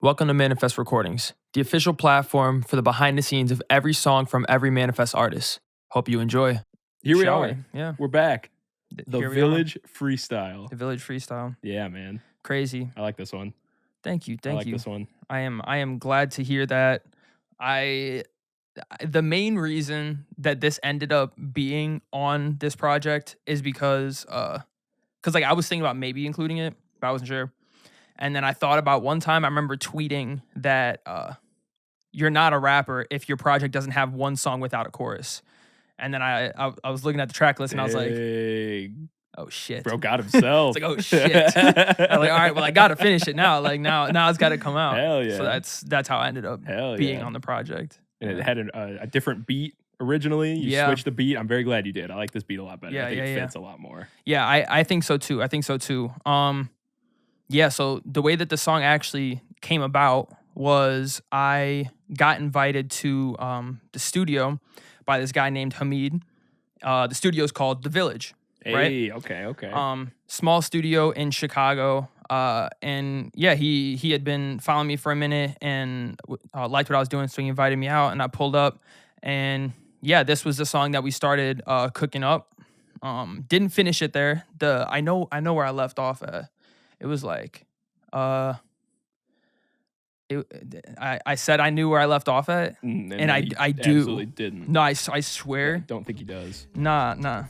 Welcome to Manifest Recordings, the official platform for the behind the scenes of every song from every Manifest artist. Hope you enjoy. Here we Shall are. we? Yeah. We're back. The Here we Village Freestyle. The Village Freestyle. Yeah, man. Crazy. I like this one. Thank you. I like you. this one. I am glad to hear that. The main reason that this ended up being on this project is because like I was thinking about maybe including it, but I wasn't sure. And then I thought about one time I remember tweeting that you're not a rapper if your project doesn't have one song without a chorus. And then I was looking at the track list and I was like, oh shit. Bro got himself. It's like, oh shit. I was like, all right, well, I gotta finish it now. Like now it's gotta come out. Hell yeah. So that's how I ended up being on the project. And it had a different beat originally. You switched the beat. I'm very glad you did. I like this beat a lot better. I think it fits a lot more. Yeah, I think so too. Yeah, so the way that the song actually came about was I got invited to the studio by this guy named Hamid. The studio is called The Village. Hey, right? Okay. Small studio in Chicago. And yeah, he had been following me for a minute and liked what I was doing, so he invited me out and I pulled up. And yeah, this was the song that we started cooking up. Didn't finish it there. I know where I left off at. It was like, I said I knew where I left off at, and I do. Absolutely didn't. No, I swear. I don't think he does. Nah.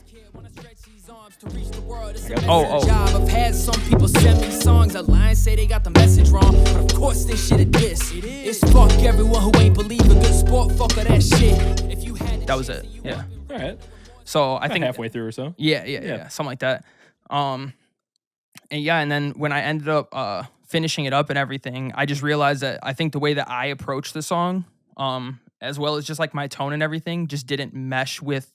Oh. I've had some people send me songs a line, say they got the message wrong, but of course they shit at this. It's fuck everyone who ain't believe a good sport. Fuck all that shit. If you had that was it. Yeah. All right. So I think halfway through or so. Yeah, something like that. And then when I ended up finishing it up and everything, I just realized that I think the way that I approached the song, as well as just like my tone and everything, just didn't mesh with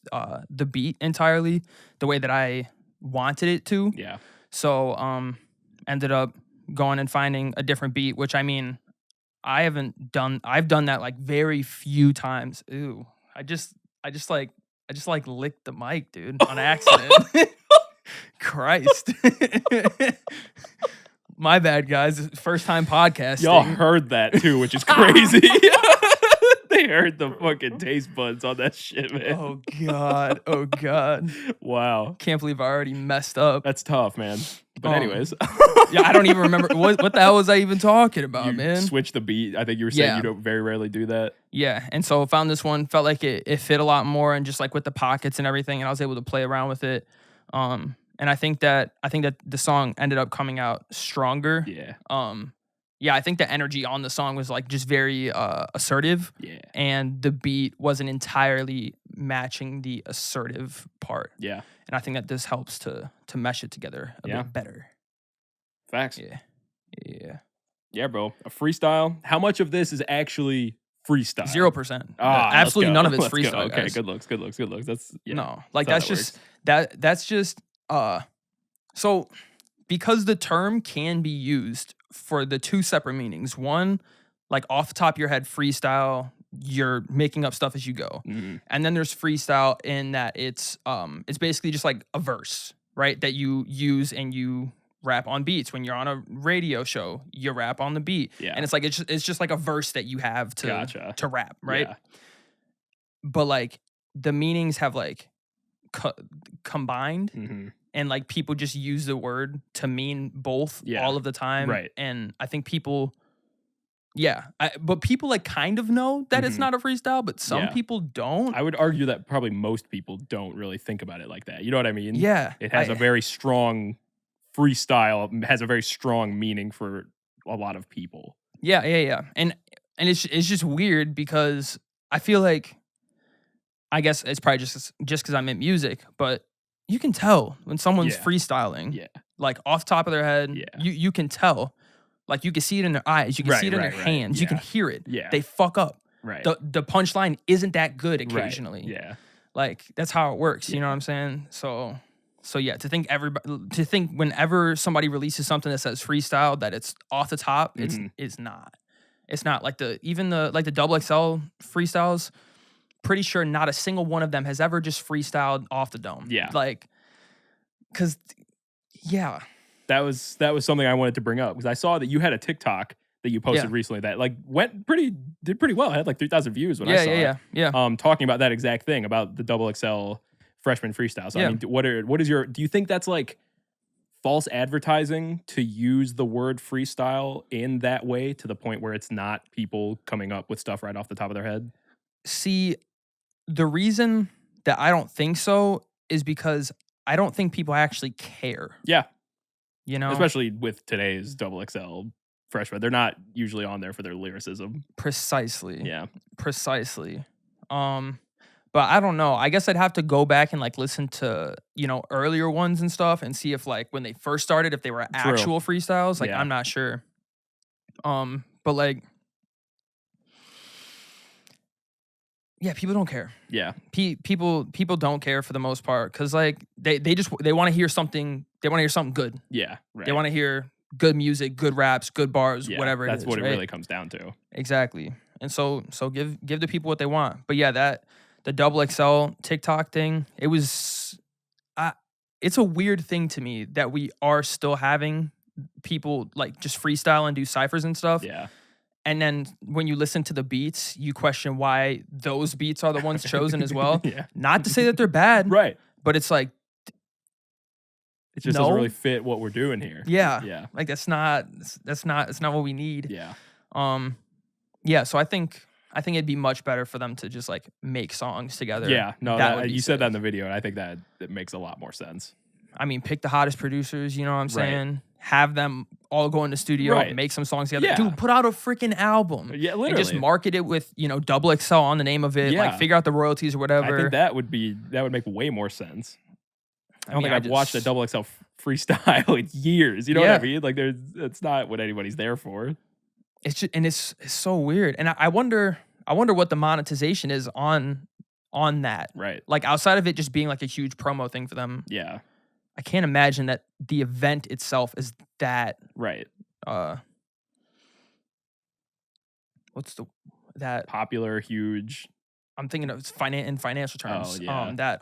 the beat entirely the way that I wanted it to. Yeah. So ended up going and finding a different beat, which I mean, I've done that like very few times. Ooh, I just licked the mic, dude, on accident. Christ. My bad, guys. First time podcasting. Y'all heard that too, which is crazy. They heard the fucking taste buds on that shit, man. Oh God. Wow. Can't believe I already messed up. That's tough, man. But anyways. Yeah, I don't even remember. What the hell was I even talking about, man? Switch the beat. I think you were saying you don't very rarely do that. Yeah, and so found this one, felt like it fit a lot more and just like with the pockets and everything, and I was able to play around with it. And I think that the song ended up coming out stronger. Yeah. Yeah, I think the energy on the song was like just very assertive. Yeah. And the beat wasn't entirely matching the assertive part. Yeah. And I think that this helps to mesh it together a bit better. Facts. Yeah. Yeah, bro. A freestyle. How much of this is actually freestyle? 0%. Absolutely none of it's freestyle. Okay, guys. Good looks. That's no. Like that's just so because the term can be used for the two separate meanings. One, like off the top of your head, freestyle, you're making up stuff as you go. Mm-hmm. And then there's freestyle in that it's basically just like a verse, right? That you use and you rap on beats. When you're on a radio show, you rap on the beat. Yeah. And it's like it's just like a verse that you have to rap, right? Yeah. But like the meanings have like combined. Mm-hmm. And like people just use the word to mean both all of the time. Right. And I think people, but people like kind of know that it's not a freestyle, but some people don't. I would argue that probably most people don't really think about it like that. You know what I mean? Yeah. It has a very strong freestyle, has a very strong meaning for a lot of people. Yeah. And it's just weird because I feel like, I guess it's probably just because I'm in music, but you can tell when someone's freestyling. Yeah. Like off the top of their head, you can tell. Like you can see it in their eyes, you can see it in their hands, you can hear it. Yeah. They fuck up. Right. The punchline isn't that good occasionally. Right. Yeah. Like that's how it works. You know what I'm saying? So yeah, to think whenever somebody releases something that says freestyle that it's off the top, it's not. It's not like the double XL freestyles. Pretty sure not a single one of them has ever just freestyled off the dome. Yeah. Like, cause yeah. That was something I wanted to bring up because I saw that you had a TikTok that you posted recently that like did pretty well. It had like 3,000 views when I saw it. Yeah. Talking about that exact thing about the XXL freshman freestyle. So I mean, do you think that's like false advertising to use the word freestyle in that way to the point where it's not people coming up with stuff right off the top of their head? See, the reason that I don't think so is because I don't think people actually care. Yeah. You know? Especially with today's XXL freshmen. They're not usually on there for their lyricism. Precisely. Yeah. Precisely. But I don't know. I guess I'd have to go back and like listen to, earlier ones and stuff and see if like when they first started, if they were actual freestyles. Like, I'm not sure. But like, yeah, people don't care. Yeah. People don't care for the most part because like they want to hear something. They want to hear something good. Yeah. Right. They want to hear good music, good raps, good bars, whatever. That's it is, what right? it really comes down to. Exactly. And so give the people what they want. But yeah, the XXL TikTok thing, it's a weird thing to me that we are still having people like just freestyle and do ciphers and stuff. Yeah. And then when you listen to the beats, you question why those beats are the ones chosen as well. Yeah. Not to say that they're bad, right? But it's like it just doesn't really fit what we're doing here. Yeah. Yeah. Like that's not what we need. Yeah. Yeah. So I think it'd be much better for them to just like make songs together. Yeah. No, you sick. said that in the video, and I think that makes a lot more sense. I mean, pick the hottest producers. You know what I'm saying? Right. Have them all go in the studio, make some songs together. Yeah. Dude, put out a freaking album. Yeah, literally. And just market it with, XXL on the name of it. Yeah. Like figure out the royalties or whatever. I think that would make way more sense. I don't think I've watched a XXL freestyle in years. You know what I mean? Like it's not what anybody's there for. It's just, and it's so weird. And I wonder what the monetization is on that. Right. Like outside of it just being like a huge promo thing for them. Yeah. I can't imagine that the event itself is that right. What's that popular, huge? I'm thinking of in financial terms. Oh, yeah. That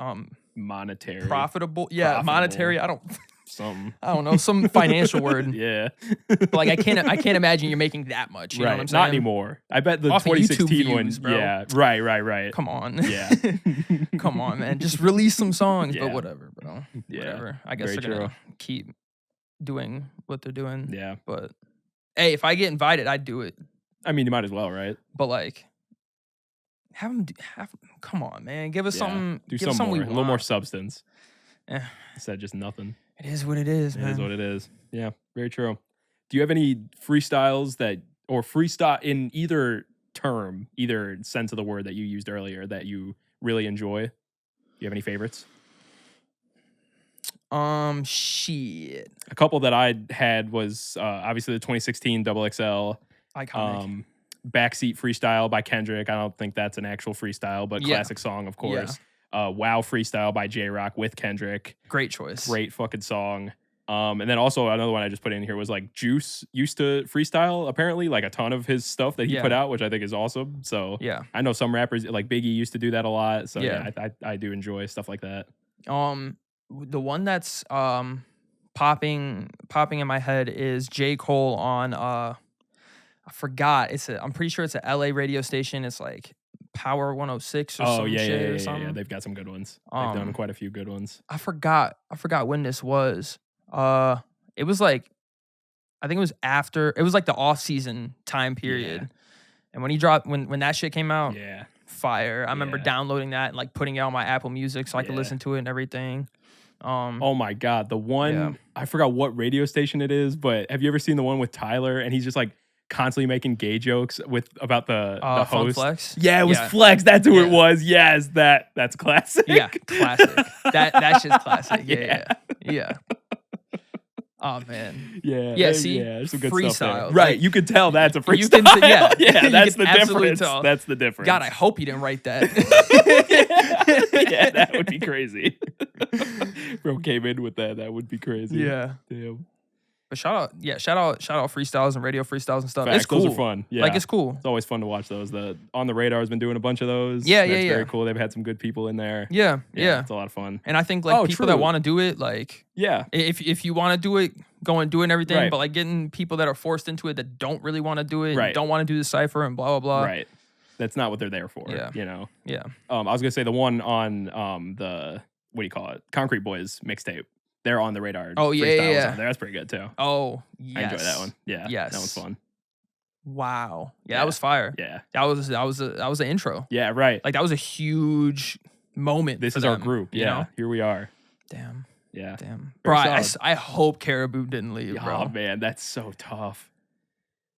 monetary, profitable. Yeah, monetary. I don't know, some financial word. Yeah. But like I can't imagine you're making that much. You know what I'm saying? Not anymore. I bet the off 2016 one. Views, bro. Yeah. Right. Come on. Yeah. Come on, man. Just release some songs, Yeah. but whatever, bro. Yeah. Whatever. I guess Very they're gonna true. keep doing what they're doing. Yeah. But hey, if I get invited, I'd do it. I mean, you might as well, right? But like, come on, man. Give us something. Do give some us more. A little more substance. Yeah. Instead of just nothing. It is what it is, man. It is what it is. Yeah, very true. Do you have any freestyles or freestyle in either term, either sense of the word that you used earlier that you really enjoy? Do you have any favorites? Shit. A couple that I had was obviously the 2016 XXL. Iconic. Backseat Freestyle by Kendrick. I don't think that's an actual freestyle, but classic song, of course. Wow Freestyle by J-Rock with Kendrick. Great choice. Great fucking song. And then also another one I just put in here was like Juice used to freestyle, apparently, like a ton of his stuff that he put out, which I think is awesome. So I know some rappers like Biggie used to do that a lot. So I do enjoy stuff like that. The one that's popping in my head is J. Cole on I forgot. I'm pretty sure it's a LA radio station. It's like Power 106 or some shit or something. Yeah. They've got some good ones. They've done quite a few good ones. I forgot when this was. It was like, I think it was like the off season time period. Yeah. And when he dropped, when that shit came out, fire. I remember Yeah. downloading that and like putting it on my Apple Music so I could listen to it and everything. Oh my God. The one, I forgot what radio station it is, but have you ever seen the one with Tyler and he's just like constantly making gay jokes about the host? Flex? Yeah, it was Flex. That's who it was. Yes, that's classic. Yeah, classic. That's just classic. Yeah. Oh man. Yeah. See, some good freestyle. Stuff there. Like, right, you could tell that's a freestyle. You can, that's the difference. Tell. That's the difference. God, I hope you didn't write that. Yeah, that would be crazy. Bro came in with that. That would be crazy. Yeah. Damn. But shout out freestyles and radio freestyles and stuff. Facts, It's cool. those are fun. Yeah. Like, it's cool. It's always fun to watch those. The On the Radar has been doing a bunch of those. Yeah, That's yeah. very cool. They've had some good people in there. Yeah. It's a lot of fun. And I think like people that want to do it, like if you want to do it, go and do it and everything. Right. But like getting people that are forced into it that don't really want to do it, Right. and don't want to do the cipher and blah blah blah. Right. That's not what they're there for. Yeah. You know. Yeah. I was gonna say the one on the what do you call it? Concrete Boys mixtape. They're On the Radar. Oh yeah, freestyles yeah. on there. That's pretty good too. Oh yes. I enjoy that one. Yeah. Yes. That one's fun. Wow. Yeah, that was fire. Yeah. That was an intro. Yeah. Right. Like that was a huge moment. This for is our them, group. you Yeah. know? Here we are. Damn. Yeah. Bro, Very I hope Caribou didn't leave, Oh bro. man, that's so tough.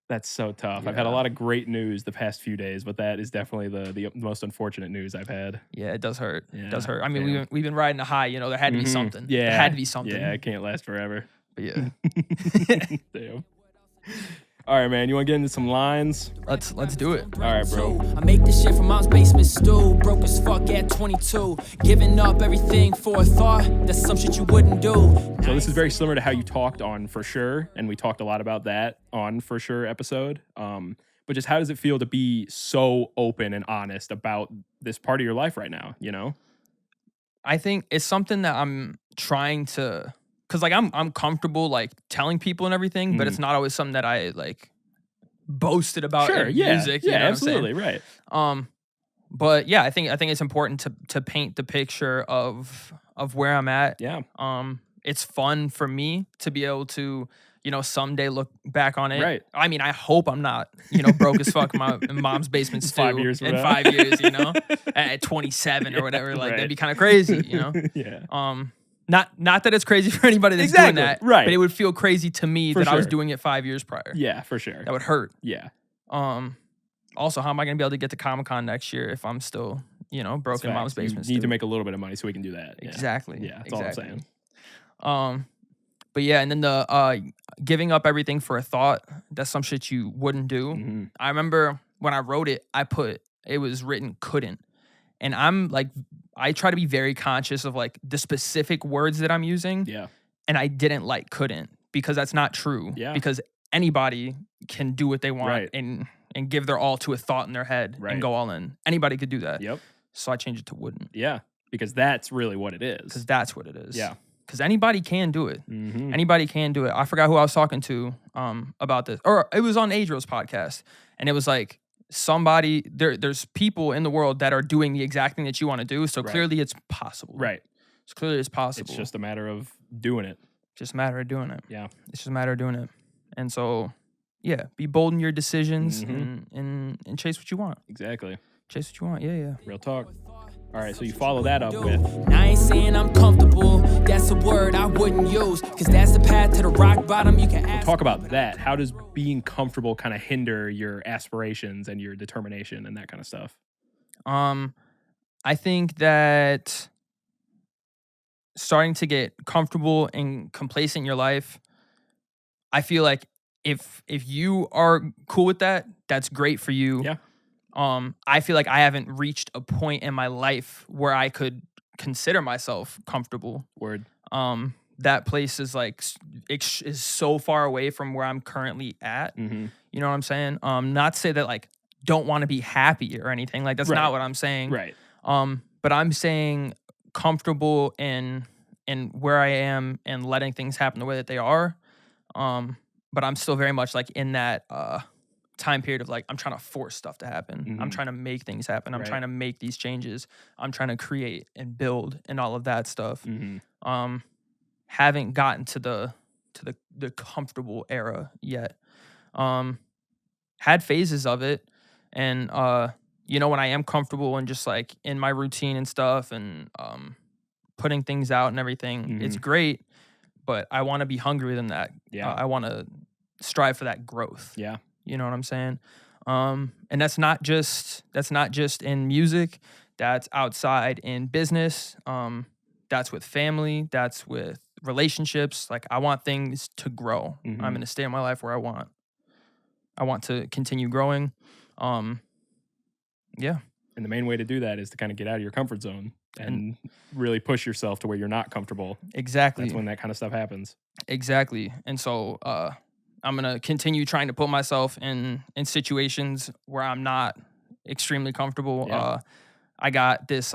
That's so tough. I've had a Yeah. lot of great news the past few days, but that is definitely the most unfortunate news I've had. Yeah, it does hurt. Yeah, It does hurt. I mean, damn. we've been riding a high, you know, there had to be something. Yeah. There had to be something. Yeah, it can't last forever. But yeah. Damn. All right, man. You want to get into some lines? Let's do it. All right, bro. I make this shit from mom's basement stew. Broke as fuck at 22. Giving up everything for a thought. That's some shit you wouldn't do. So this is very similar to how you talked on For Sure, and we talked a lot about that on For Sure episode. But just how does it feel to be so open and honest about this part of your life right now, you know? I think it's something that I'm trying to, cause like I'm comfortable like telling people and everything, but it's not always something that I like boasted about in music. You know what I'm saying? Absolutely, right. But yeah, I think it's important to paint the picture of where I'm at. Yeah. It's fun for me to be able to, you know, someday look back on it. Right. I mean, I hope I'm not, you know, broke as fuck in mom's basement stew 5 years from in now. 5 years, you know, at 27 or whatever. Like right. that'd be kind of crazy, you know. Yeah. Not that it's crazy for anybody that's Exactly, doing that, right. but it would feel crazy to me For that I was sure. doing it 5 years prior. Yeah, for sure. That would hurt. Yeah. Also, how am I going to be able to get to Comic-Con next year if I'm still, you know, broke in mom's basement You need stew? to make a little bit of money so we can do that. Yeah. Exactly. Yeah, that's all I'm saying. But yeah, and then the giving up everything for a thought, that's some shit you wouldn't do. Mm-hmm. I remember when I wrote it, it was written couldn't. And I'm like, I try to be very conscious of like the specific words that I'm using. Yeah. And I didn't like couldn't because that's not true. Yeah. Because anybody can do what they want Right. and give their all to a thought in their head Right. and go all in. Anybody could do that. Yep. So I changed it to wouldn't Yeah. Because that's really what it is. because that's what it is. Yeah. Because anybody can do it. Mm-hmm. Anybody can do it. I forgot who I was talking to about this. Or it was on Adro's podcast. And it was like there's people in the world that are doing the exact thing that you want to do. So Right. clearly it's possible. Right. So clearly it's possible. It's just a matter of doing it. just a matter of doing it. Yeah. It's just a matter of doing it. And so, yeah, be bold in your decisions Mhm. and chase what you want. Exactly. Chase what you want. Yeah, yeah. Real talk. All right. So you follow that up with Now I ain't saying I'm comfortable. That's a word I wouldn't use. Cause that's the path to the rock bottom. You can ask. talk about that. How does being comfortable kind of hinder your aspirations and your determination and that kind of stuff? I think that starting to get comfortable and complacent in your life, I feel like if you are cool with that, that's great for you. Yeah. I feel like I haven't reached a point in my life where I could consider myself comfortable. Word. That place is like is so far away from where I'm currently at. Mm-hmm. You know what I'm saying? Not to say that like don't want to be happy or anything. Like that's Right. not what I'm saying. Right. But I'm saying comfortable in where I am and letting things happen the way that they are. But I'm still very much like in that time period of like I'm trying to force stuff to happen. I'm Mhm. trying to make things happen. I'm Right. trying to make these changes. I'm trying to create and build and all of that stuff. Mm-hmm. Haven't gotten to the comfortable era yet. Had phases of it, and you know, when I am comfortable and just like in my routine and stuff and putting things out and everything, it's great, but I want to be hungrier than that. Yeah. I want to strive for that growth. Yeah. You know what I'm saying? And that's not just in music, that's outside in business, that's with family, that's with relationships. Like I want things to grow. Mhm. I'm in a state of my life where I want to continue growing. Yeah. And the main way to do that is to kind of get out of your comfort zone and really push yourself to where you're not comfortable. Exactly. That's when that kind of stuff happens. Exactly. And so I'm going to continue trying to put myself in situations where I'm not extremely comfortable. Yeah. I got this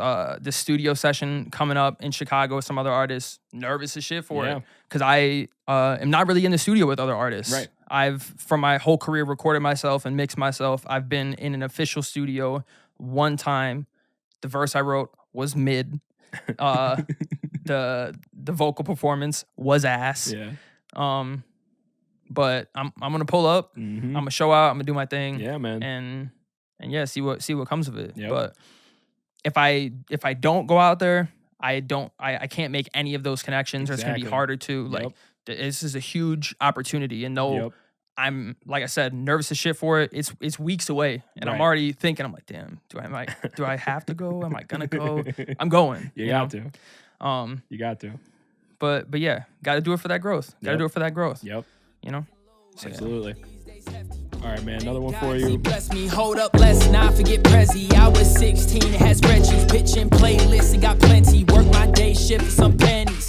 studio session coming up in Chicago with some other artists. Nervous as shit for it because I am not really in the studio with other artists. Right. I've, from my whole career, recorded myself and mixed myself. I've been in an official studio one time. The verse I wrote was mid. The vocal performance was ass. Yeah. But I'm gonna pull up. Mm-hmm. I'm gonna show out. I'm gonna do my thing. Yeah, man. And yeah, see what comes of it. Yep. But if I don't go out there, I can't make any of those connections. Or it's gonna be harder to like. This is a huge opportunity, and I'm, like I said, nervous as shit for it. It's weeks away, and I'm already thinking. I'm like, damn, do I have to go? Am I gonna go? I'm going. You got to. You got to. But yeah, got to do it for that growth. Got to do it for that growth. Yep. You know. So, absolutely. All right, man. Another one for you. Bless me, hold up, let's not forget Presi. I was 16, it has spreadsheets, pitching playlists, and got plenty. Work my day shift for some pennies.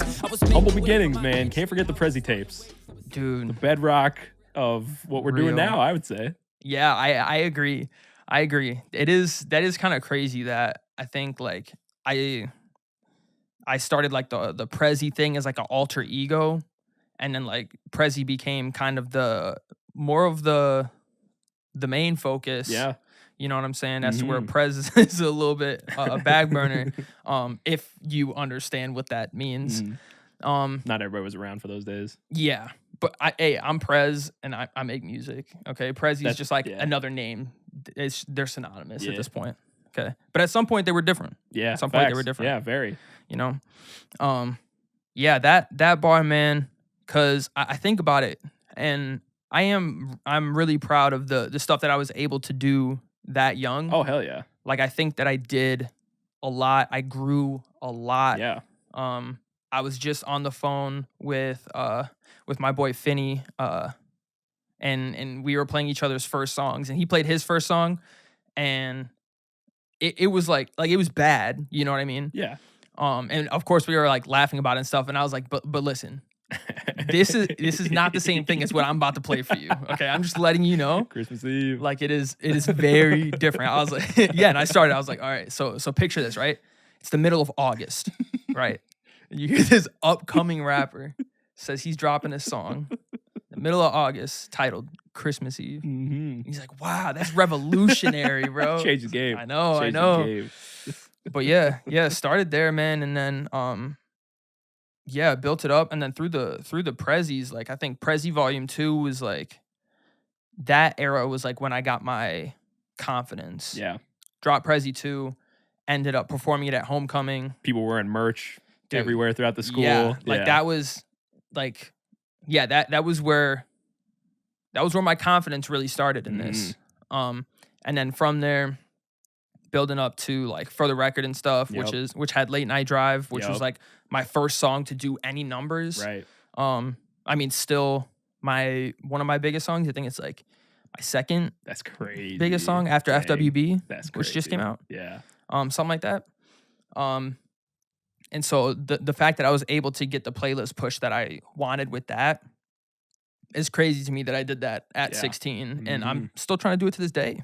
Humble beginnings, man. Can't forget the Presi tapes. Dude. The bedrock of what we're doing now, I would say. Yeah, I agree. That is kind of crazy that I think like I started like the Presi thing as like an alter ego, and then like Presi became kind of the main focus. Yeah. You know what I'm saying? That's where Prez is a little bit a back burner, if you understand what that means. Not everybody was around for those days. Yeah. But I'm Prez, and I make music. Okay, Prezi is just like another name. They're synonymous at this point. Okay, but at some point they were different. Yeah, at some point they were different. Yeah, very. You know, yeah, that bar, man. Because I think about it, and I'm really proud of the stuff that I was able to do that young. Oh hell yeah! Like I think that I did a lot. I grew a lot. Yeah. I was just on the phone with my boy Finney, and we were playing each other's first songs, and he played his first song, and it was like it was bad, you know what I mean? Yeah. And of course we were like laughing about it and stuff, and I was like, but listen, this is not the same thing as what I'm about to play for you. Okay, I'm just letting you know. Christmas Eve. Like it is very different. I was like, yeah, and I was like, all right, so picture this, right? It's the middle of August, right? You hear this upcoming rapper says he's dropping a song the middle of August titled Christmas Eve. Mm-hmm. He's like, wow, that's revolutionary, bro. Change the game. I know. But yeah, started there, man, and then built it up, and then through the Prezis, like I think Prezi Volume 2 was like that era was like when I got my confidence. Yeah. Dropped Prezi 2, ended up performing it at homecoming. People wearing merch everywhere throughout the school. Yeah, like that was like, yeah, that was where my confidence really started in this. And then from there, building up to like For the Record and stuff, which had Late Night Drive, which was like my first song to do any numbers. Right. I mean, still one of my biggest songs. I think it's like my second. That's crazy. Biggest song after FWB. That's crazy. Which just came out. Yeah. Something like that. And so the fact that I was able to get the playlist push that I wanted with that is crazy to me that I did that at 16, and I'm still trying to do it to this day.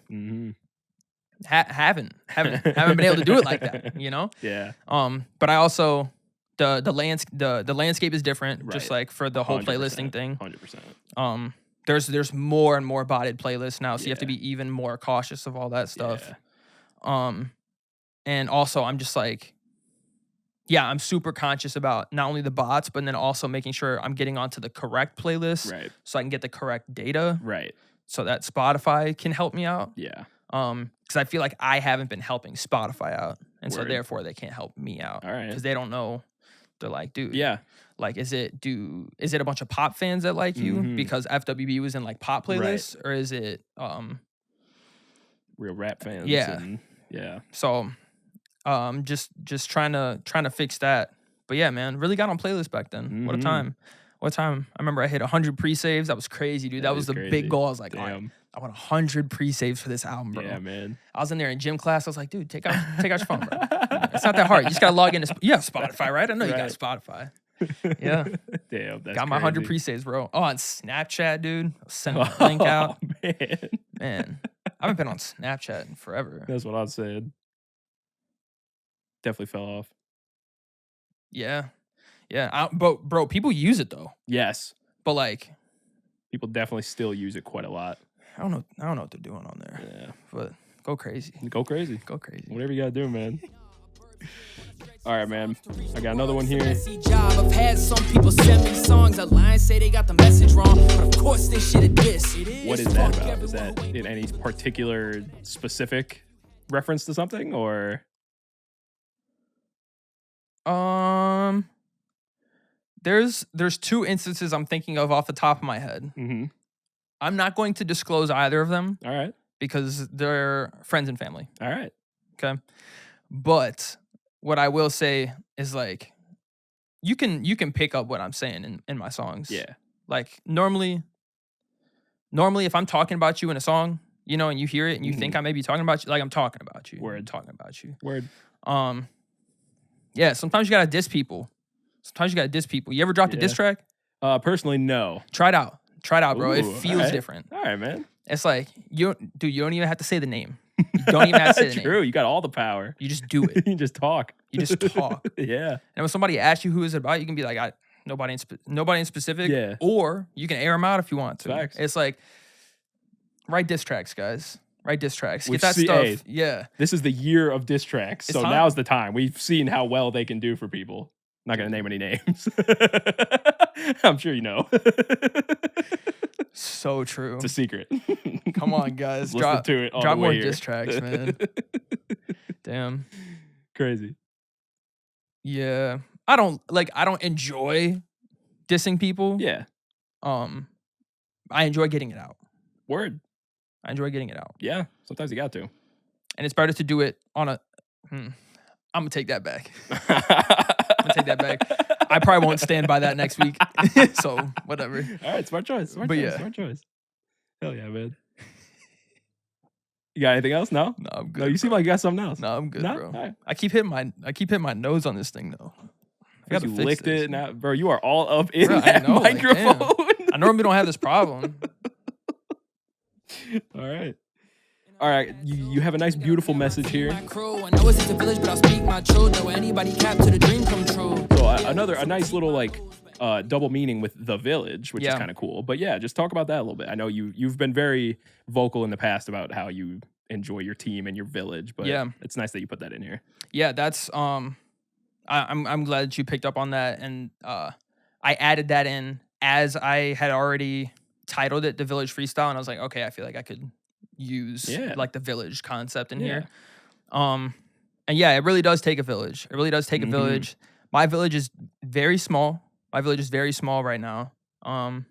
Haven't been able to do it like that, you know? Yeah. But I also the landscape is different, Right. just like for the whole playlisting thing. 100%. There's more and more botted playlists now, so you have to be even more cautious of all that stuff. Yeah. And also I'm just like, yeah, I'm super conscious about not only the bots, but then also making sure I'm getting onto the correct playlist, Right. so I can get the correct data, Right. so that Spotify can help me out. Yeah. Because I feel like I haven't been helping Spotify out, and so Word. therefore they can't help me out. All right. Because they don't know. They're like, dude, Yeah. like, is it a bunch of pop fans that like you because FWB was in like pop playlists, or is it real rap fans? Yeah. Yeah. So just trying to fix that. But yeah, man, really got on playlist back then. What a time. I remember I hit 100 pre-saves. That was crazy, dude. That was the crazy. big goal. I was like, all right, I want 100 pre-saves for this album, bro. Yeah, man. I was in there in gym class. I was like, dude, take out your phone, bro. It's not that hard. You just gotta log into. You have Spotify, right? I know you got Spotify. Yeah. Damn, that's got my 100 crazy. pre-saves, bro. Oh, on Snapchat, dude. I'll send the link out. Man, I haven't been on Snapchat in forever. That's what I said. Definitely fell off. Yeah. But bro, people use it though. Yes. But like, people definitely still use it quite a lot. I don't know what they're doing on there. Yeah. But go crazy. Go crazy. Go crazy. Whatever you gotta do, man. All right, man. I got another one here. Job. I've had some people send me songs. A line say they got the message wrong, but of course they shit a diss. What is that about? Is that in any particular specific reference to something, or? There's two instances I'm thinking of off the top of my head. Mm-hmm. I'm not going to disclose either of them. All right. Because they're friends and family. All right. Okay. But what I will say is like, you can pick up what I'm saying in my songs. Yeah. Like normally if I'm talking about you in a song, you know, and you hear it and you think I may be talking about you, like I'm talking about you. Word. I'm talking about you. Word. Yeah, sometimes you gotta diss people. You ever dropped a diss track? Personally, no. Try it out, bro. Ooh, it feels different. All right, man. It's like you don't even have to say the name. You don't even have to say the name. True. You got all the power. You just do it. You just talk. Yeah. And when somebody asks you who is it about, you can be like, nobody in specific. Yeah. Or you can air them out if you want to. Facts. It's like, write diss tracks, guys. Write diss tracks. Get Which that stuff. hey, Yeah. This is the year of diss tracks. So time. now's the time. We've seen how well they can do for people. Not going to name any names. I'm sure you know. So true. It's a secret. Come on, guys. Listen to it on drop the way more here. diss tracks, man. Damn. Crazy. Yeah. I don't enjoy dissing people. Yeah. I enjoy getting it out. Word. I enjoy getting it out. Yeah. Sometimes you got to. And it's better to do it on a I'm gonna take that back. I probably won't stand by that next week. So whatever. All right, smart choice. Smart choice. Hell yeah, man. You got anything else? No? No, I'm good. No, you seem like you got something else. No, I'm good, No? bro. All right. I keep hitting my nose on this thing though. I gotta You fix licked this. it now, bro. You are all up in Bro, I that know, like, microphone. I normally don't have this problem. All right. All right, you have a nice, beautiful message here. I know it's just a village, but I'll speak my truth. Know anybody cap to the dream come true. So a nice little like double meaning with the village, which is kind of cool. But yeah, just talk about that a little bit. I know you've been very vocal in the past about how you enjoy your team and your village, but it's nice that you put that in here. Yeah, that's I'm glad that you picked up on that, and I added that in as I had already titled it The Village Freestyle, and I was like, okay, I feel like I could use like the village concept in here. And yeah, it really does take a village. It really does take a village. My village is very small. Right now. And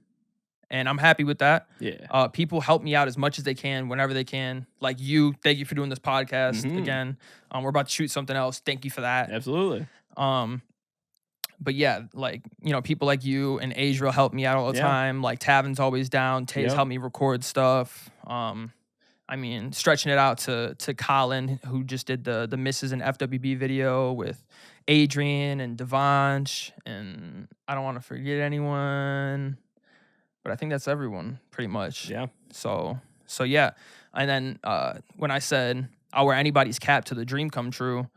I'm happy with that. Yeah. People help me out as much as they can, whenever they can. Like you, thank you for doing this podcast again. We're about to shoot something else. Thank you for that. Absolutely. But yeah, like, you know, people like you and Adriel help me out all the time. Like Tavin's always down. Tay's helped me record stuff. I mean, stretching it out to Colin, who just did the Mrs. and FWB video with Adrian and Devansh, and I don't want to forget anyone, but I think that's everyone pretty much. Yeah. So yeah. And then when I said I'll wear anybody's cap to the dream come true,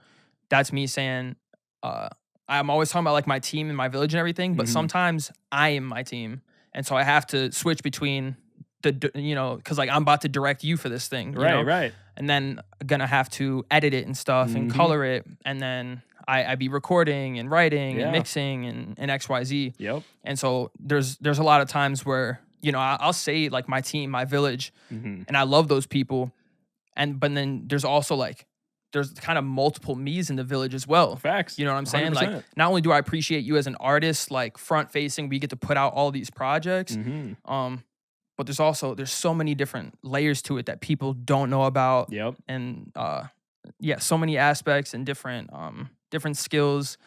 that's me saying I'm always talking about like my team and my village and everything, but sometimes I am my team, and so I have to switch between because like I'm about to direct you for this thing, Right. and then gonna have to edit it and stuff and color it, and then I be recording and writing and mixing and XYZ. Yep. And so there's a lot of times where, you know, I'll say like my team, my village, and I love those people, but then there's also like there's kind of multiple me's in the village as well. Facts. You know what I'm saying? 100%. Like, not only do I appreciate you as an artist, like front facing, we get to put out all these projects. But there's so many different layers to it that people don't know about. Yep. And so many aspects and different skills,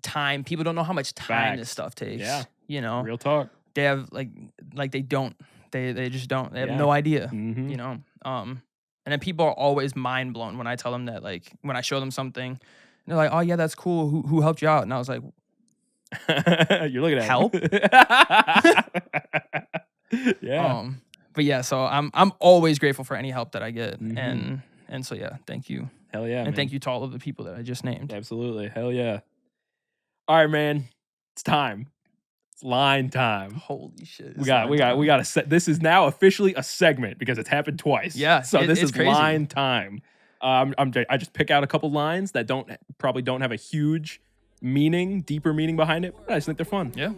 time. People don't know how much time this stuff takes. Yeah. You know, Real talk. they have like they don't They just don't. They have Yeah. no idea. Mhm. You know. And then people are always mind blown when I tell them that, like, when I show them something, and they're like, "Oh yeah, that's cool. Who helped you out?" And I was like, You're looking at help. Yeah. But yeah, so I'm always grateful for any help that I get, Mhm. and so yeah, thank you, Hell yeah. and thank you to all of the people that I just named. Absolutely. Hell yeah. All right, man. It's time. It's line time. Holy shit! We got to set. This is now officially a segment because it's happened twice. Yeah, So this it's is crazy. line time. I just pick out a couple lines that probably don't have a huge meaning, deeper meaning behind it, but I just think they're fun. Yeah.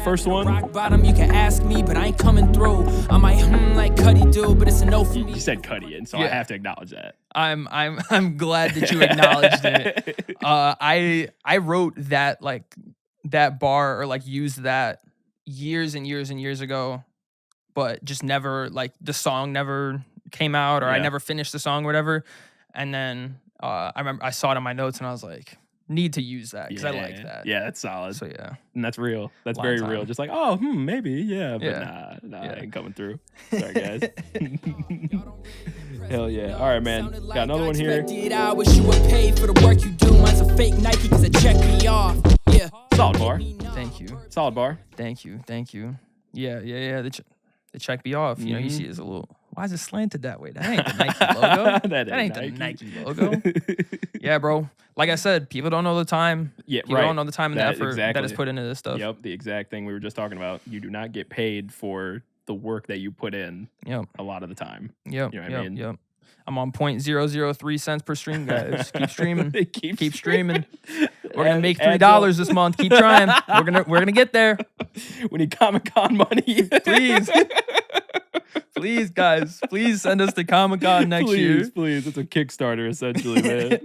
First one. Rock bottom, you can ask me, but I ain't coming through. I might like Cudi do, but it's a no for me. You said Cudi, and so I Yeah. have to acknowledge that. I'm glad that you acknowledged it. I wrote that, like, that bar, or like used that years and years and years ago, but just never, like, the song never came out, or I Yeah. never finished the song, or whatever. And then I remember I saw it in my notes and I was like, need to use that because I like that. Yeah, that's solid. So yeah. And that's real. That's Line very time. real. Just like, oh, maybe, yeah, but Yeah. nah, Yeah. I ain't coming through. Sorry, guys. Hell yeah. All right, man. Got another one here. I wish you would pay for the work you do. Mine's a fake Nike because it checked me off. Yeah. Solid bar. Thank you. Solid bar. Thank you. Yeah. The check be off. You know, you see it's a little. Why is it slanted that way? That ain't the Nike logo. That ain't ain't the Nike logo. Yeah, bro. Like I said, people don't know the time. Yeah, People right. don't know the time and the That- effort that is exactly. put into this stuff. Yep, the exact thing we were just talking about. You do not get paid for the work that you put in Yep. a lot of the time. Yep. You know what I mean? Yep. I'm on 0.003 cents per stream, guys. Keep streaming. Keep streaming. We're gonna make $3 this month. Keep trying. We're gonna get there. We need Comic-Con money. Please. Please, guys. Please send us to Comic-Con next year. Please. It's a Kickstarter, essentially, man.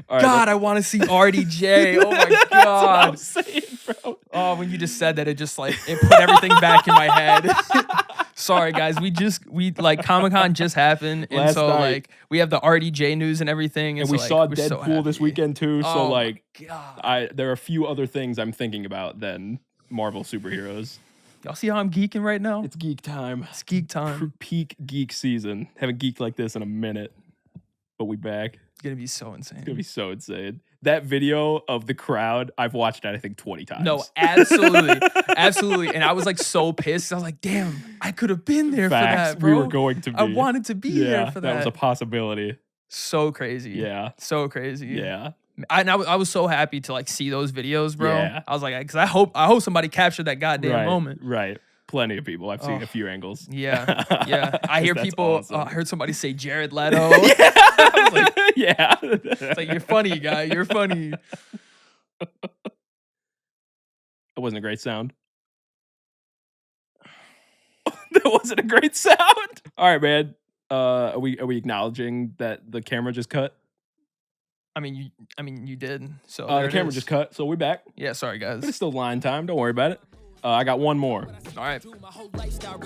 All right, God, I want to see RDJ. Oh my that's what God. I'm saying, bro. Oh, when you just said that, it just like it put everything back in my head. Sorry, guys. We like Comic-Con just happened, and Last so night. like we have the RDJ news and everything, And so, we like, saw we're so Deadpool this happy. weekend too. So Oh my like, God. there are a few other things I'm thinking about than Marvel superheroes. Y'all see how I'm geeking right now? It's geek time. It's geek time. Peak geek season. Haven't geeked like this in a minute, but we back. It's gonna be so insane. It's gonna be so insane. That video of the crowd, I've watched that I think 20 times. No, absolutely, absolutely. And I was like so pissed. I was like, "Damn, I could have been there Facts. for that, bro. We were going to be. I wanted to be there for that. That was a possibility. So crazy. Yeah. So crazy. Yeah. I was so happy to like see those videos, bro. Yeah. I was like, because I hope somebody captured that goddamn Right. moment. Right. Plenty of people. I've seen Oh. a few angles. Yeah, yeah. I hear That's people. awesome. I heard somebody say Jared Leto. I was like, yeah. It's like, you're funny, guy. You're funny. That wasn't a great sound. That wasn't a great sound. All right, man. Are we acknowledging that the camera just cut? I mean, you did. So The there it camera is. just cut, so we're back. Yeah, sorry But it's guys. still line time. Don't worry about it. I got one more. All right,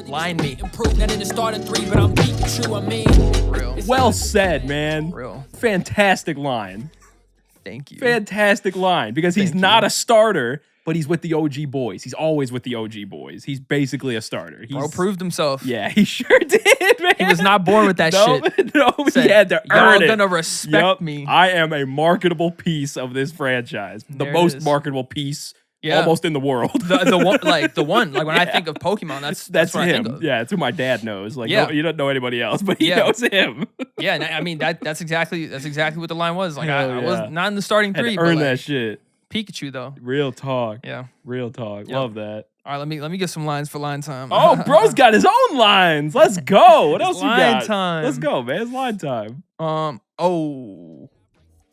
line me. Improve, not in the starting three, but I'm Pikachu, I mean. Real, Well said, man. real. Fantastic line. Thank you. Fantastic line. Because he's Thank not you. a starter, but he's with the OG boys. He's always with the OG boys. He's basically a starter. He's, Bro proved himself. Yeah, he sure did, man. He was not born with that shit. No, Said, he had to y'all earn it. gonna respect Yup. me. I am a marketable piece of this franchise. The There it most is. marketable piece Yeah. almost in the world. the one like when I think of Pokemon, that's what I think him. of. Yeah, it's who my dad knows. Like, Yeah. no, you don't know anybody else, but he Yeah. knows him. Yeah, and I mean that's exactly what the line was. Like Hell I yeah. was not in the starting Had three, to but earn like, that shit. Pikachu though. Real talk. Yeah. Real talk. Yep. Love that. All right, let me get some lines for line time. Oh, bro's got his own lines. Let's go. What It's else you line got? time. Let's go, man. It's line time.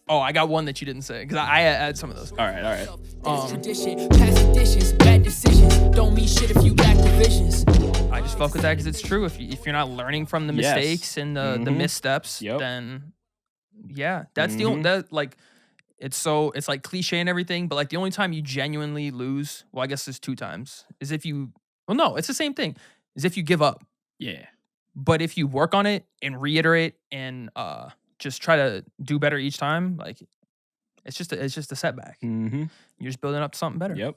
Oh, I got one that you didn't say because I had some of those. All right. It's tradition, past traditions, bad decisions. Don't mean shit if you lack revisions. I just fuck with that because it's true. If you're not learning from the Yes. mistakes and the Mhm. missteps, Yep. then yeah, that's the only that like it's like cliche and everything, but like the only time you genuinely lose, well, I guess there's two times, is if you no, it's the same thing, is if you give up. Yeah. But if you work on it and reiterate and just try to do better each time, like it's just a setback. Mm-hmm. You're just building up to something better. Yep.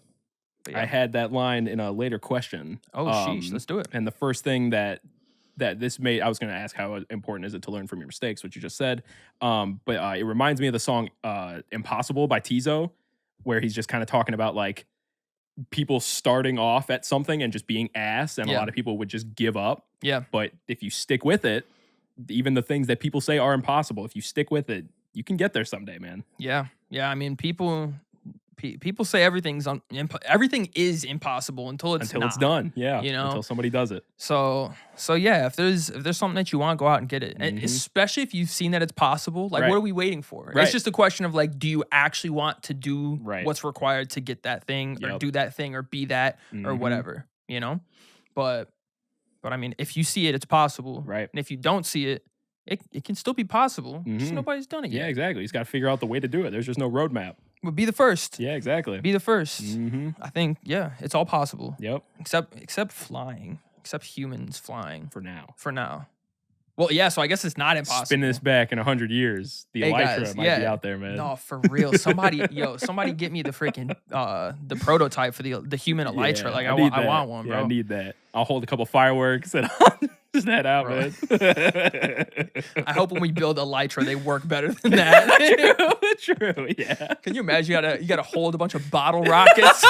yeah. I had that line in a later question. Oh, sheesh. Let's do it. And the first thing that this made, I was going to ask how important is it to learn from your mistakes, which you just said. But it reminds me of the song Impossible by Tizo, where he's just kind of talking about like people starting off at something and just being ass, and a lot of people would just give up. Yeah. But if you stick with it, even the things that people say are impossible, if you stick with it, you can get there someday, man. Yeah. Yeah. I mean, people say everything is impossible until it's done. Yeah. You know, until somebody does it. So yeah, if there's something that you want, go out and get it. And especially if you've seen that it's possible, like what are we waiting for? It's just a question of like, do you actually want to do what's required to get that thing or do that thing or be that or whatever, you know? But I mean, if you see it, it's possible. Right. And if you don't see it, it can still be possible. Just nobody's done it yet. Yeah, exactly. You just got to figure out the way to do it. There's just no roadmap. But be the first. Yeah, exactly. Be the first. I think, it's all possible. Yep. Except flying. Except humans flying. For now. Well, yeah, so I guess it's not impossible. Spin this back in 100 years. The Elytra might be out there, man. No, for real. Somebody get me the freaking the prototype for the human Elytra. Yeah, like I want one, bro. I need that. I'll hold a couple fireworks and just head out, man. I hope when we build Elytra, they work better than that. True, yeah. Can you imagine you gotta hold a bunch of bottle rockets?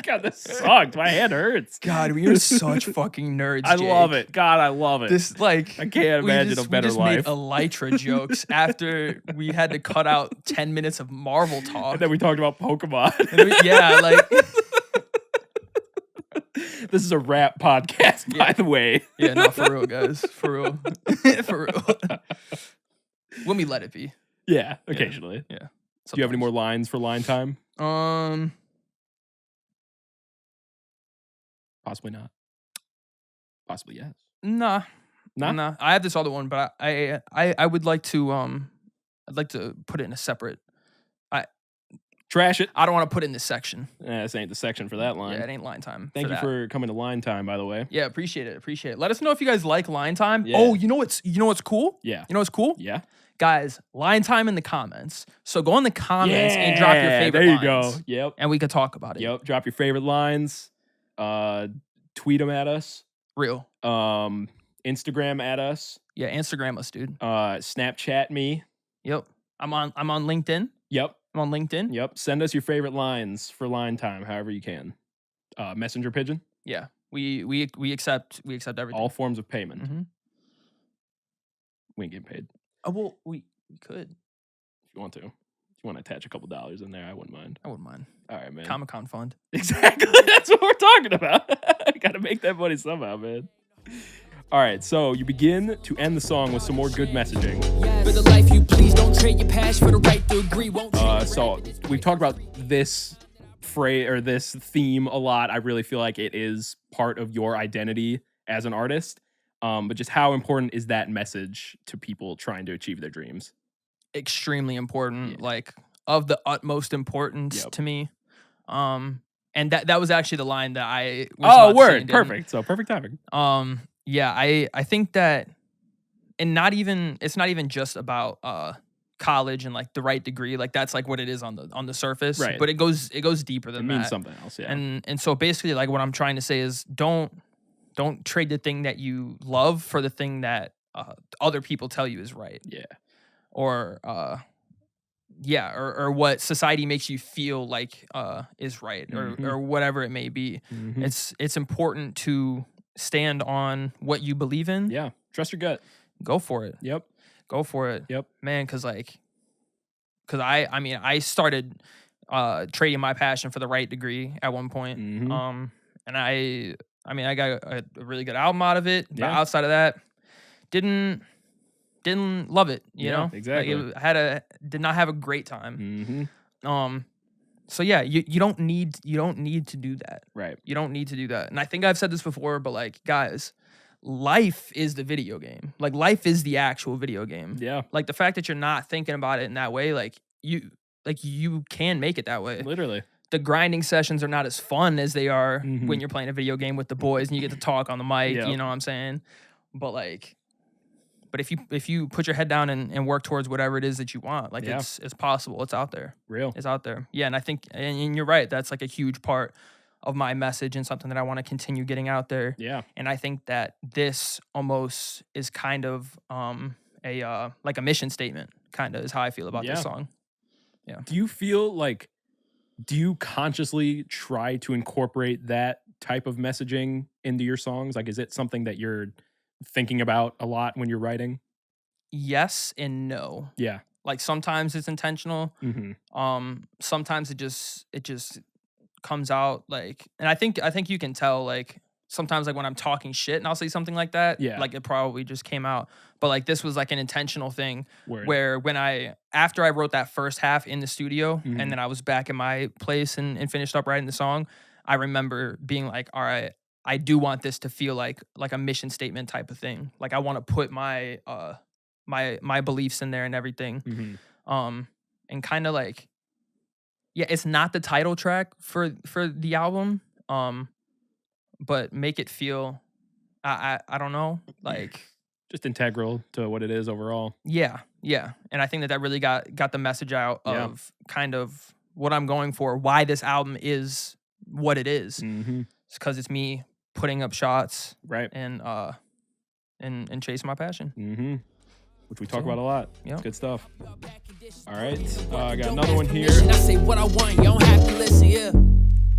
God, this sucked. My hand hurts. God, we are such fucking nerds. I love it. God, I love it. This like I can't imagine a better life. We just made Elytra jokes after we had to cut out 10 minutes of Marvel talk. And then we talked about Pokemon. This is a rap podcast, by the way. Yeah, no, for real, guys. For real. For real. When we let it be. Yeah, occasionally. Yeah. Do you have any more lines for line time? Possibly not. Possibly yes. Nah. I have this other one, but I would like to I'd like to put it in a separate. Trash it. I don't want to put it in this section. This ain't the section for that line. Yeah, it ain't line time. Thank you for coming to line time, by the way. Yeah, appreciate it. Let us know if you guys like line time. Yeah. Oh, you know what's cool? Yeah. You know what's cool? Yeah. Guys, line time in the comments. So go in the comments and drop your favorite lines. There you go. Yep. And we can talk about it. Yep. Drop your favorite lines. Tweet them at us. Real. Instagram at us. Yeah, Instagram us, dude. Snapchat me. Yep. I'm on LinkedIn. Yep. I'm on LinkedIn. Yep. Send us your favorite lines for line time, however you can. Messenger pigeon. Yeah. We accept everything. All forms of payment. Mm-hmm. We ain't getting paid. Oh well, we could. If you want to. If you want to attach a couple dollars in there, I wouldn't mind. I wouldn't mind. All right, man. Comic-Con fund. Exactly. That's what we're talking about. Gotta make that money somehow, man. All right, so you begin to end the song with some more good messaging. For the life you please, don't trade your passion for the right to agree. So we've talked about this phrase or this theme a lot. I really feel like it is part of your identity as an artist. But just how important is that message to people trying to achieve their dreams? Extremely important, like of the utmost importance to me. And that was actually the line that I was word. Perfect. So perfect timing. Yeah, I think that, and it's not even just about college and like the right degree. Like that's like what it is on the surface. Right. But it goes deeper than that. It means something else, yeah. And so basically like what I'm trying to say is don't trade the thing that you love for the thing that other people tell you is right. Yeah. Or what society makes you feel like is right, or whatever it may be. Mm-hmm. It's important to stand on what you believe in. Yeah. Trust your gut. Go for it. Yep. Go for it. Yep. Man, because I started trading my passion for the right degree at one point. Mm-hmm. And I got a really good album out of it. Yeah. But outside of that, didn't love it. You know, exactly. Like did not have a great time. Mm-hmm. So yeah, you don't need to do that. Right. You don't need to do that. And I think I've said this before, but like, guys, life is the video game. Like life is the actual video game. Yeah. Like the fact that you're not thinking about it in that way, like you can make it that way. Literally. The grinding sessions are not as fun as they are when you're playing a video game with the boys and you get to talk on the mic. Yep. You know what I'm saying? But But if you put your head down and work towards whatever it is that you want, like Yeah. it's possible. It's out there. Real. It's out there. Yeah, and I think and you're right. That's like a huge part of my message and something that I want to continue getting out there. Yeah. And I think that this almost is kind of like a mission statement. Kind of is how I feel about this song. Yeah. Do you feel like do you consciously try to incorporate that type of messaging into your songs? Like, is it something that you're thinking about a lot when you're writing? Yes and no. Yeah. Like sometimes it's intentional. Mm-hmm. Sometimes it just comes out like, and I think you can tell like sometimes like when I'm talking shit and I'll say something like that. Yeah. Like it probably just came out. But like this was like an intentional thing Word. where after I wrote that first half in the studio Mhm. and then I was back in my place and finished up writing the song, I remember being like, all right, I do want this to feel like a mission statement type of thing. Like I want to put my my beliefs in there and everything. Mm-hmm. And kind of like, yeah, it's not the title track for the album. But make it feel I don't know, like Just integral to what it is overall. yeah. And I think that really got the message out of kind of what I'm going for, why this album is what it is. Mm-hmm. It's because it's me putting up shots Right. and chasing my passion. Mm-hmm. Which we talk about a lot. Yeah. It's good stuff. All right. I got another one here. I say what I want, you don't have to listen, yeah.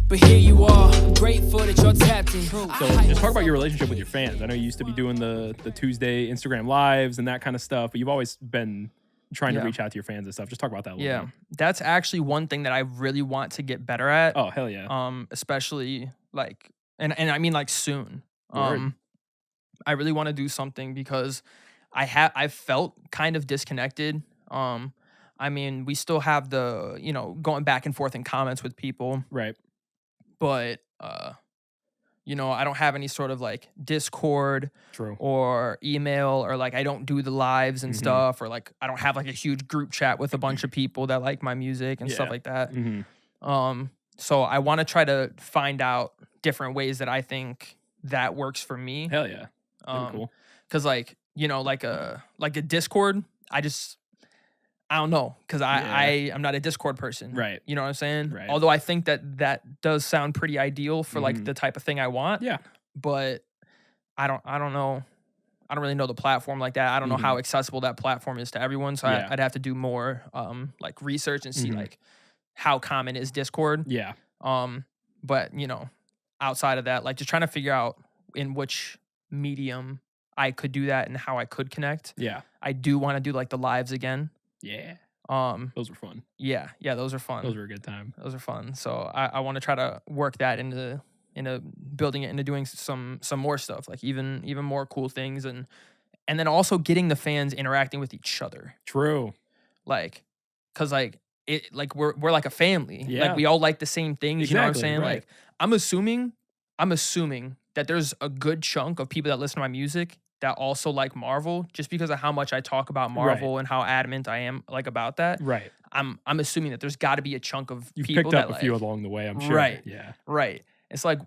But here you are, I'm grateful that you're tapped in. So just talk about your relationship with your fans. I know you used to be doing the Tuesday Instagram lives and that kind of stuff, but you've always been trying to reach out to your fans and stuff. Just talk about that a little bit. That's actually one thing that I really want to get better at. Oh, hell yeah. Especially like, and I mean like soon. Word. I really want to do something because I've felt kind of disconnected. I mean, we still have the, going back and forth in comments with people. Right. But I don't have any sort of like Discord or email, or like I don't do the lives and stuff, or like I don't have like a huge group chat with a bunch of people that like my music and stuff like that. So I want to try to find out different ways that I think that works for me. Hell yeah. Cool. Cause like, like a Discord, I don't know, because I'm not a Discord person. Right. You know what I'm saying? Right. Although I think that does sound pretty ideal for like the type of thing I want. Yeah. But I don't know. I don't really know the platform like that. I don't know how accessible that platform is to everyone. So I'd have to do more like research and see like how common is Discord. Yeah. But outside of that, like just trying to figure out in which medium I could do that and how I could connect. Yeah. I do want to do like the lives again. Yeah. Those were fun. Yeah, those are fun. Those were a good time. Those are fun. So I want to try to work that into building it into doing some more stuff, like even more cool things, and then also getting the fans interacting with each other. True. Like, cause like it like we're like a family. Yeah. Like we all like the same things. Exactly, you know what I'm saying? right. Like I'm assuming that there's a good chunk of people that listen to my music that also like Marvel, just because of how much I talk about Marvel and how adamant I am like about that. Right. I'm assuming that there's got to be a chunk of You've people picked up that a few like, along the way, I'm sure. Right. Yeah. Right. It's like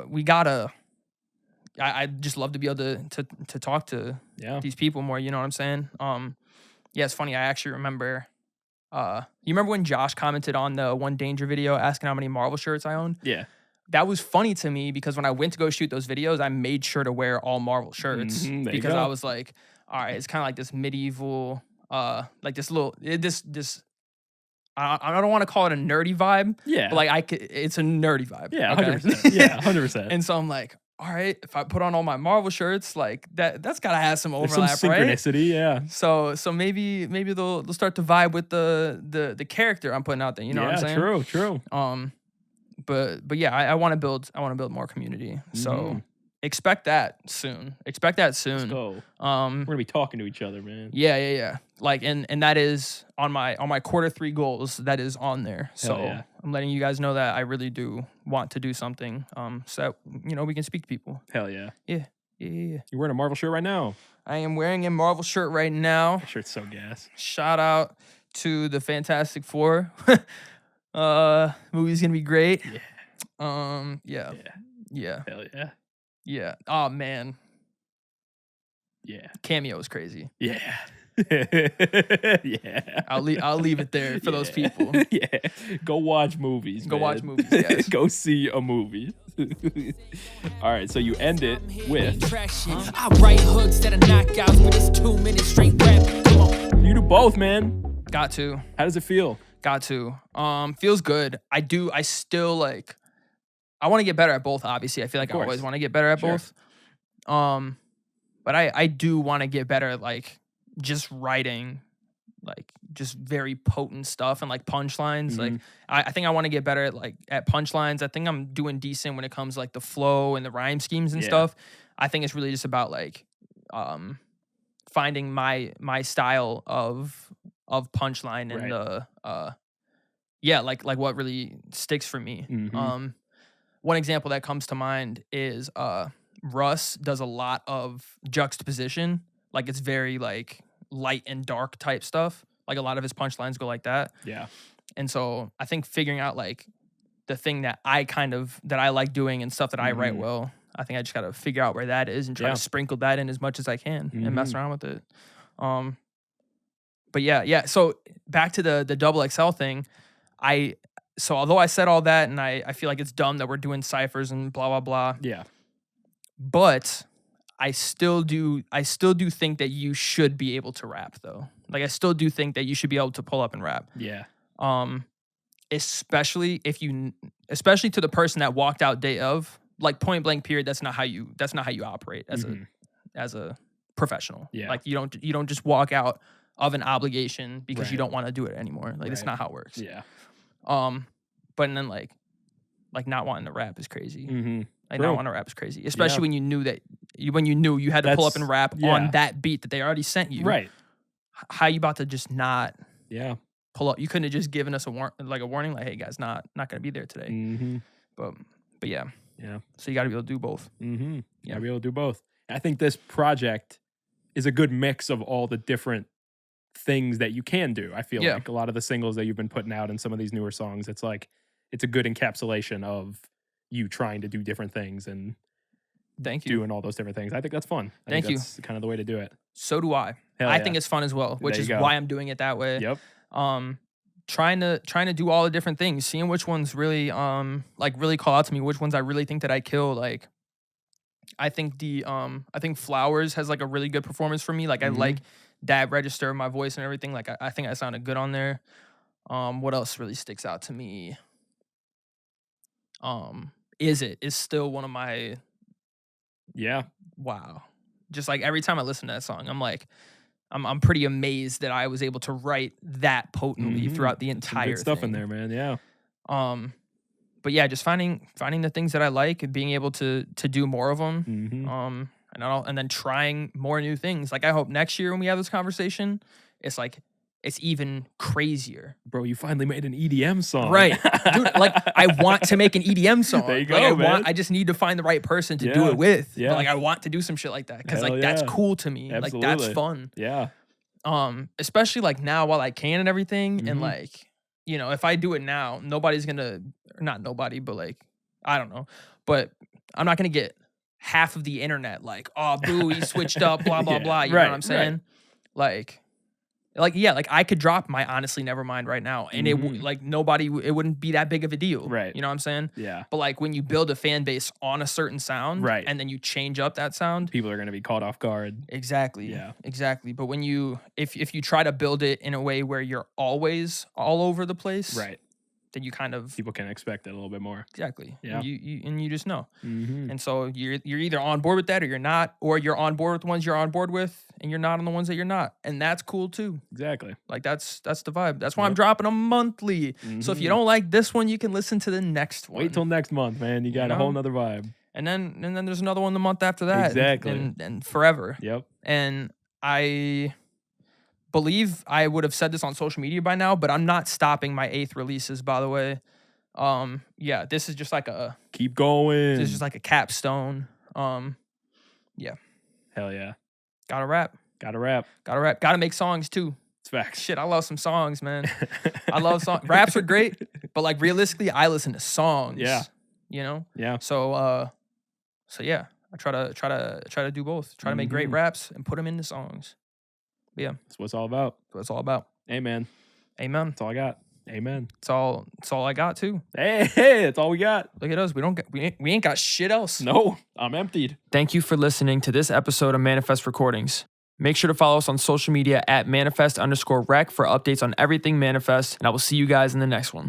we gotta. I just love to be able to talk to these people more. You know what I'm saying? Yeah, it's funny. I actually remember. You remember when Josh commented on the One Danger video asking how many Marvel shirts I owned? Yeah. That was funny to me because when I went to go shoot those videos, I made sure to wear all Marvel shirts because I was like, all right, it's kind of like this medieval, like this little, this. I don't want to call it a nerdy vibe. Yeah. But like it's a nerdy vibe. Yeah, okay? 100%. Yeah, 100%. And so I'm like, all right, if I put on all my Marvel shirts, like that's gotta have some There's overlap, some synchronicity, right? yeah. So maybe they'll start to vibe with the character I'm putting out there. You know what I'm saying? True. But yeah, I want to build more community. So expect that soon. Let's go. We're gonna be talking to each other, man. Yeah. Like and that is on my Q3 goals. That is on there. So yeah. I'm letting you guys know that I really do want to do something. So that, we can speak to people. Hell yeah. Yeah. You're wearing a Marvel shirt right now. I am wearing a Marvel shirt right now. That shirt's so gas. Shout out to the Fantastic Four. Movie's gonna be great. Yeah. Yeah. Hell yeah. Yeah. Oh man. Yeah. Cameo is crazy. Yeah. Yeah. I'll leave it there for those people. Yeah. Go watch movies. Go man. watch movies, guys. Go see a movie. All right, so you end it with I write hooks that are knockouts, but it's 2 minutes straight rap. Come on. you do both, man. Got to. How does it feel? Got to. Feels good. I still like. I want to get better at both. Obviously, I feel like I always want to get better at both. But I do want to get better at like just writing, like just very potent stuff and like punchlines. Like I think I want to get better at like at punchlines. I think I'm doing decent when it comes to, like the flow and the rhyme schemes and stuff. I think it's really just about like finding my style of punchline and the like what really sticks for me. One example that comes to mind is Russ does a lot of juxtaposition. Like it's very like light and dark type stuff. Like a lot of his punchlines go like that. Yeah. And so I think figuring out like the thing that I like doing and stuff that I write well, I think I just got to figure out where that is and try to sprinkle that in as much as I can and mess around with it. But yeah. So back to the double XL thing, so although I said all that and I feel like it's dumb that we're doing ciphers and blah, blah, blah. Yeah. But I still do think that you should be able to rap though. Like I still do think that you should be able to pull up and rap. Yeah. Especially to the person that walked out day of, like point blank period, that's not how you operate as a professional. Yeah. Like you don't just walk out of an obligation because you don't want to do it anymore. Like that's not how it works. Yeah. But then like not wanting to rap is crazy. Like True. not wanting to rap is crazy, especially when you knew you had to pull up and rap on that beat that they already sent you. Right. How you about to just not pull up? You couldn't have just given us a warning, like, hey guys, not gonna be there today. But yeah. So you got to be able to do both. You gotta be able to do both. I think this project is a good mix of all the different things that you can do. I feel like a lot of the singles that you've been putting out and some of these newer songs, it's like it's a good encapsulation of you trying to do different things and doing all those different things. I think that's fun. I think that's kind of the way to do it. So do I. I think it's fun as well, which is why I'm doing it that way. Yep. Trying to do all the different things, seeing which ones really really call out to me, which ones I really think that I kill. Like I think I think Flowers has like a really good performance for me. Like I like that register of my voice and everything. Like I think I sounded good on there. What else really sticks out to me? Is still one of my wow. Just like every time I listen to that song, I'm like I'm pretty amazed that I was able to write that potently throughout the entire good stuff thing. in there, man. Yeah. But yeah, just finding the things that I like and being able to do more of them. And then trying more new things. Like I hope next year when we have this conversation, it's like it's even crazier. Bro, you finally made an EDM song. Right. Dude, like I want to make an EDM song. There you go, like, I just need to find the right person to do it with. Yeah. But like I want to do some shit like that because like that's cool to me. Absolutely. Like that's fun. Yeah. Especially like now while I can and everything and like, you know, if I do it now, nobody's gonna, not nobody, but like, I don't know, but I'm not gonna get half of the internet like, oh, boo, he switched up, blah, blah, blah. You know what I'm saying? Like I could drop my Honestly Nevermind right now and it wouldn't be that big of a deal. Right. You know what I'm saying? Yeah. But like when you build a fan base on a certain sound and then you change up that sound, people are going to be caught off guard. Exactly. Yeah. Exactly. But when if you try to build it in a way where you're always all over the place, right, then you kind of people can expect it a little bit more. Exactly. Yeah. And you just know. And so you're either on board with that or you're not, or you're on board with the ones you're on board with and you're not on the ones that you're not. And that's cool too. Exactly. Like that's the vibe. That's why I'm dropping them monthly. So if you don't like this one, you can listen to the next one. Wait till next month, man. You got a whole nother vibe. And then there's another one the month after that. Exactly. And forever. Yep. And I believe I would have said this on social media by now, but I'm not stopping my 8th releases, by the way. Yeah, this is just like a keep going. This is just like a capstone. Yeah. Hell yeah. Gotta rap. Gotta make songs too. It's facts. Shit, I love some songs, man. I love songs. Raps are great, but like realistically, I listen to songs. Yeah. You know? Yeah. So yeah. I try to do both. Try to make great raps and put them into songs. But yeah, that's what it's all about. that's what it's all about. Amen. Amen. That's all I got. Amen. It's all I got too. Hey, that's all we got. Look at us. We ain't got shit else. No, I'm emptied. Thank you for listening to this episode of Manifest Recordings. Make sure to follow us on social media at manifest_rec for updates on everything Manifest, and I will see you guys in the next one.